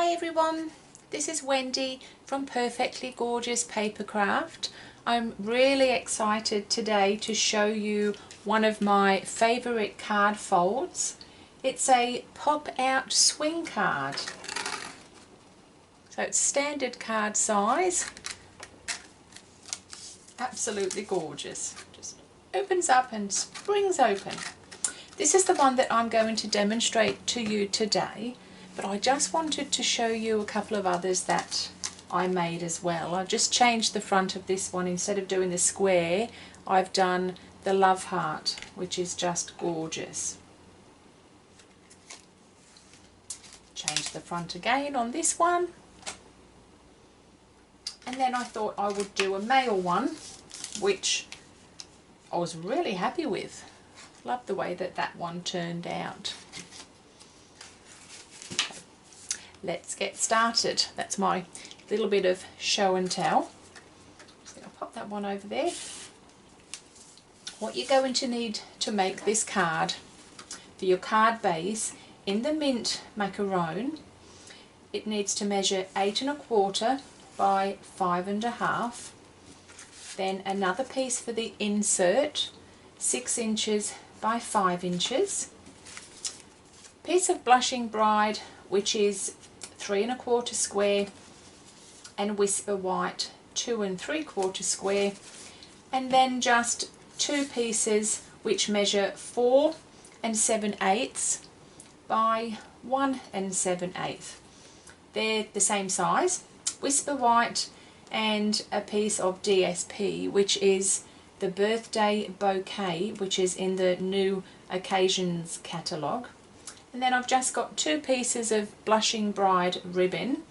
Hi everyone, this is Wendy from Perfectly Gorgeous Papercraft. I'm really excited today to show you one of my favourite card folds. It's a pop-out swing card. So it's standard card size. Absolutely gorgeous. Just opens up and springs open. This is the one that I'm going to demonstrate to you today, but I just wanted to show you a couple of others that I made as well. I've just changed the front of this one. Instead of doing the square, I've done the love heart, which is just gorgeous. Change the front again on this one. And then I thought I would do a male one, which I was really happy with. Love the way that that one turned out. Okay. Let's get started. That's my little bit of show and tell. So I'll pop that one over there. What you're going to need to make this card, for your card base, in the mint macaron, it needs to measure 8 1/4 by 5 1/2. Then another piece for the insert, 6 inches by 5 inches. Piece of blushing bride, which is 3 1/4 square, and whisper white 2 3/4 square, and then just 2 pieces which measure 4 7/8 by 1 7/8. They're the same size. Whisper white and a piece of DSP, which is the birthday bouquet, which is in the new occasions catalogue. And then I've just got 2 pieces of blushing bride ribbon.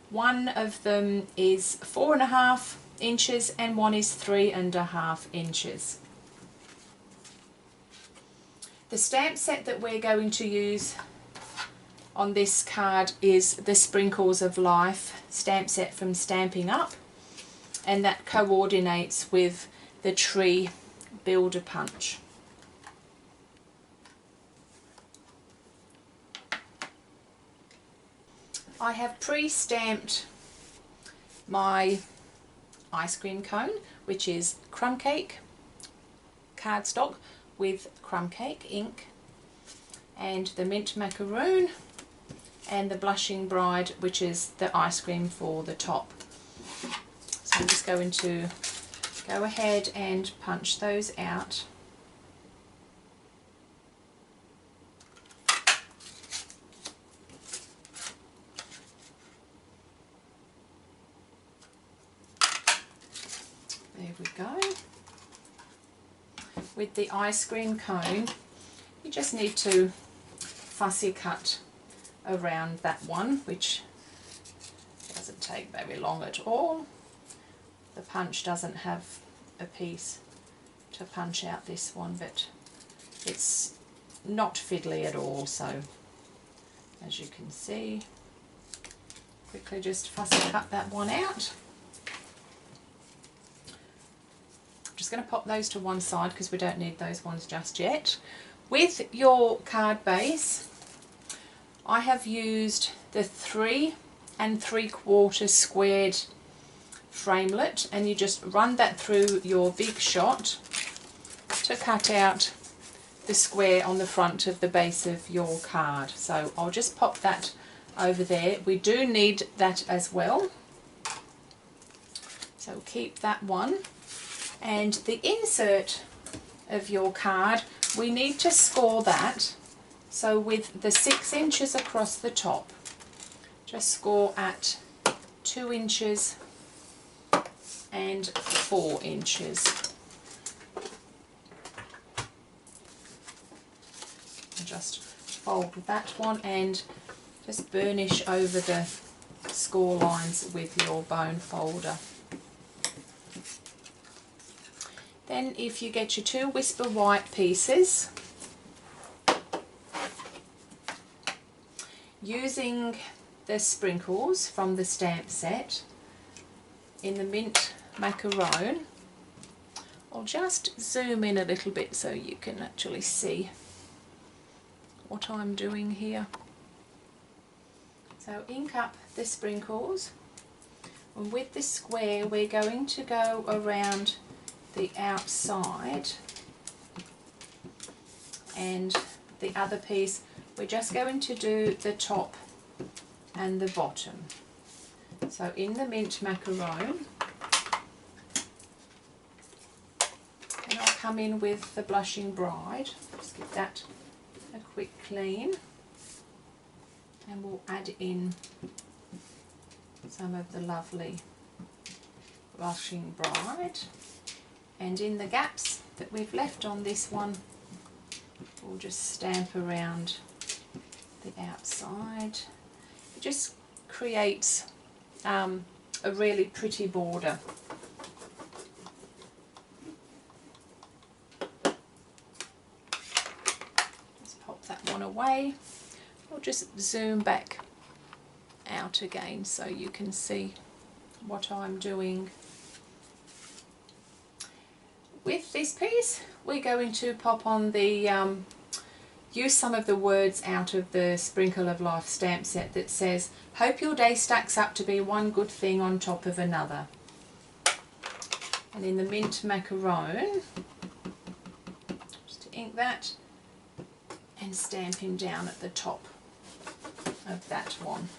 One of them is 4 1/2 inches and one is 3 1/2 inches. The stamp set that we're going to use on this card is the Sprinkles of Life stamp set from Stampin' Up, and that coordinates with the tree builder punch. I have pre-stamped my ice cream cone, which is crumb cake cardstock with crumb cake ink, and the mint macaroon, and the blushing bride, which is the ice cream for the top. So I'm just going to go ahead and punch those out. There we go. With the ice cream cone, you just need to fussy cut around that one, which doesn't take very long at all. The punch doesn't have a piece to punch out this one, but it's not fiddly at all, so as you can see, quickly just fussy cut that one out. I'm just going to pop those to one side because we don't need those ones just yet. With your card base, I have used the 3 3/4 squared framelit, and you just run that through your big shot to cut out the square on the front of the base of your card. So I'll just pop that over there. We do need that as well, so keep that one. And the insert of your card, we need to score that. So with the 6 inches across the top, just score at 2 inches and 4 inches. Just fold that one and just burnish over the score lines with your bone folder. Then if you get your 2 whisper white pieces, using the sprinkles from the stamp set in the mint macaron, I'll just zoom in a little bit so you can actually see what I'm doing here. So So ink up the sprinkles, and with this square we're going to go around the outside, and the other piece we're just going to do the top and the bottom. So in the mint macaron, and I'll come in with the blushing bride, just give that a quick clean, and we'll add in some of the lovely blushing bride, and in the gaps that we've left on this one we'll just stamp around the outside. It just creates a really pretty border. Just pop that one away. I'll just zoom back out again so you can see what I'm doing. With this piece we're going to pop on the use some of the words out of the Sprinkle of Life stamp set that says, "Hope your day stacks up to be one good thing on top of another." And in the mint macaron, just to ink that and stamp him down at the top of that one.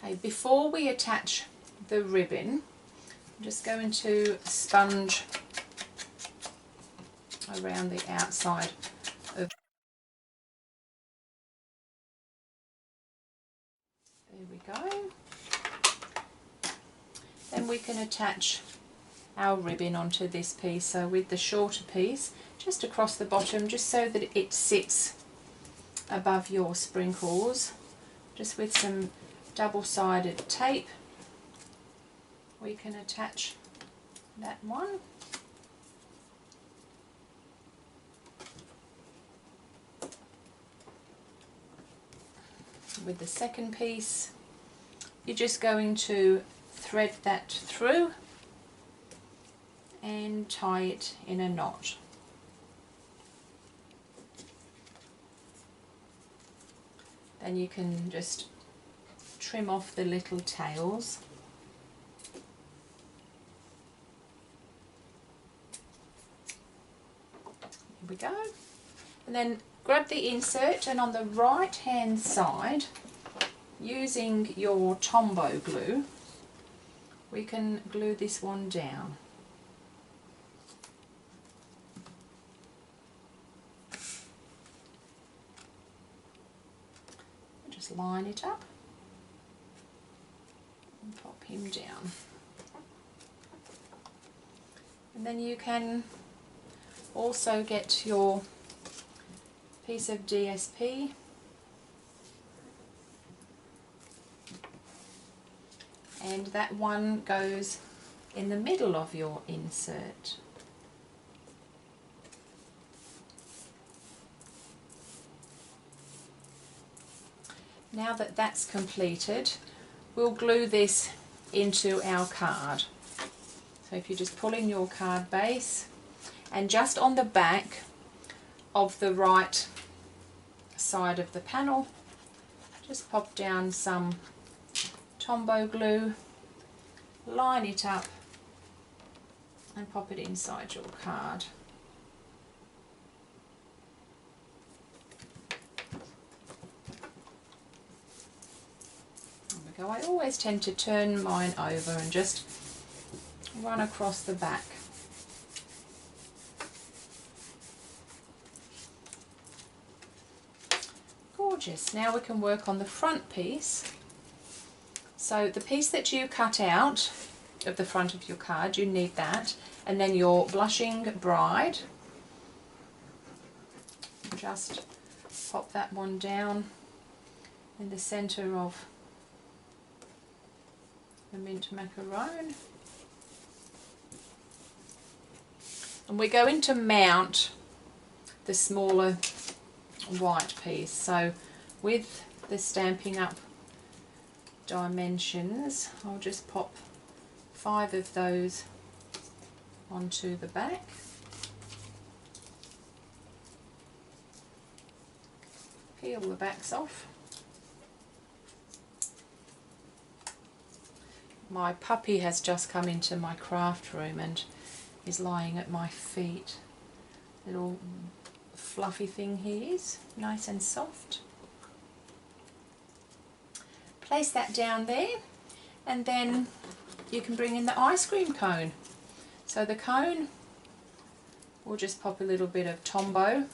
Okay, before we attach the ribbon, I'm just going to sponge around the outside of, there we go. Then we can attach our ribbon onto this piece, so with the shorter piece just across the bottom, just so that it sits above your sprinkles, just with some double-sided tape we can attach that one. With the second piece you're just going to thread that through and tie it in a knot. Then you can just trim off the little tails. Here we go. And then grab the insert, and on the right hand side, using your Tombow glue, we can glue this one down. Just line it up and pop him down. And then you can also get your piece of DSP and that one goes in the middle of your insert. Now that that's completed, we'll glue this into our card. So if you just pull in your card base, and just on the back of the right side of the panel, just pop down some Tombow glue, line it up and pop it inside your card. There we go. I always tend to turn mine over and just run across the back. Gorgeous. Now we can work on the front piece. So the piece that you cut out of the front of your card, you need that, and then your blushing bride. Just pop that one down in the centre of the mint macaron. And we're going to mount the smaller white piece. So with the Stampin' Up dimensions, I'll just pop 5 of those onto the back. peel the backs off. My puppy has just come into my craft room and is lying at my feet. Little fluffy thing he is, nice and soft. Place that down there, and then you can bring in the ice cream cone. So the cone, we'll just pop a little bit of Tombow. You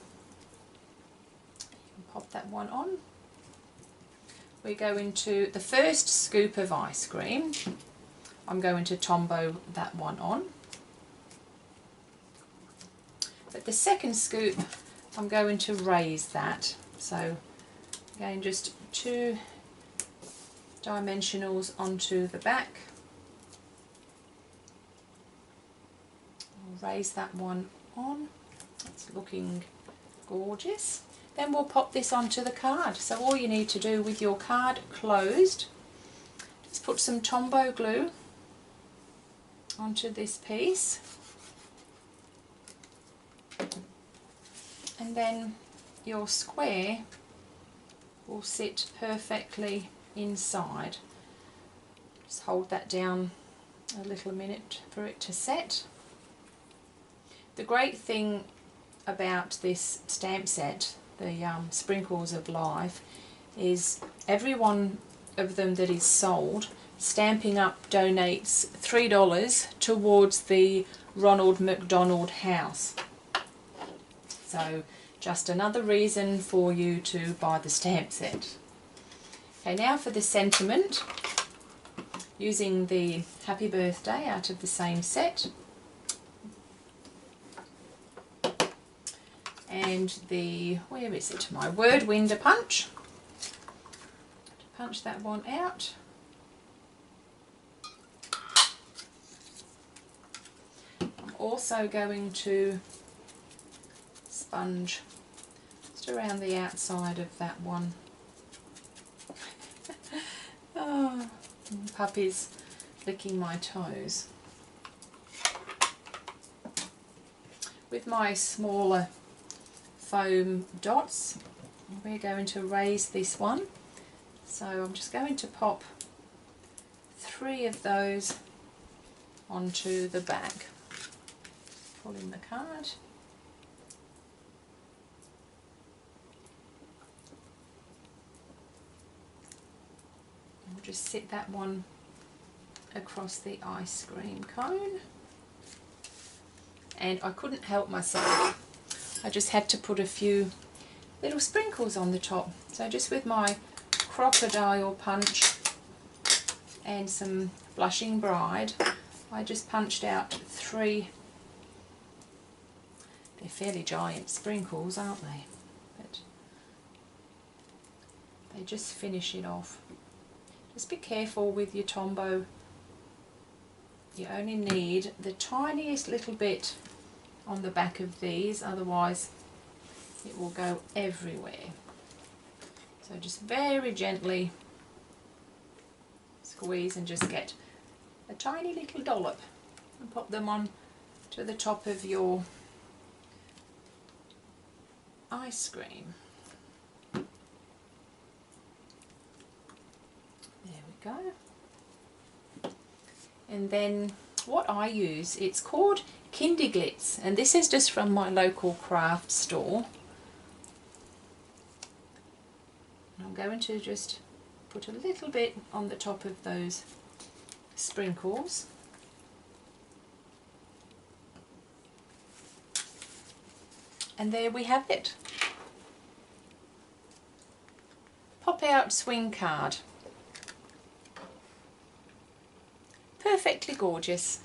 can pop that one on. We go into the first scoop of ice cream. I'm going to Tombow that one on. But the second scoop, I'm going to raise that. So again, just 2 dimensionals onto the back. I'll raise that one on. It's looking gorgeous. Then we'll pop this onto the card. So all you need to do with your card closed, just put some Tombow glue onto this piece, and then your square will sit perfectly inside. Just hold that down a little minute for it to set. The great thing about this stamp set, the Sprinkles of Life, is every one of them that is sold, Stampin' Up donates $3 towards the Ronald McDonald House. So just another reason for you to buy the stamp set. Okay, now for the sentiment, using the Happy Birthday out of the same set, and the, where is it, my Word Winder punch. Punch that one out. I'm also going to sponge just around the outside of that one. Oh, puppy's licking my toes. With my smaller foam dots, we're going to raise this one. So I'm just going to pop 3 of those onto the back. Pull in the card. We'll just sit that one across the ice cream cone. And I couldn't help myself. I just had to put a few little sprinkles on the top. So just with my crocodile punch and some Blushing Bride, I just punched out 3. They're fairly giant sprinkles, aren't they? But they just finish it off. Just be careful with your Tombow. You only need the tiniest little bit on the back of these, otherwise it will go everywhere. So just very gently squeeze and just get a tiny little dollop and pop them on to the top of your ice cream. There we go. And then what I use, it's called Kinderglitz, and this is just from my local craft store. And I'm going to just put a little bit on the top of those sprinkles. And there we have it. Pop out swing card. Perfectly gorgeous.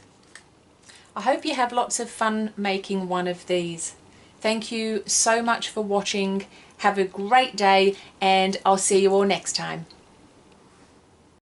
I hope you have lots of fun making one of these. Thank you so much for watching. Have a great day, and I'll see you all next time.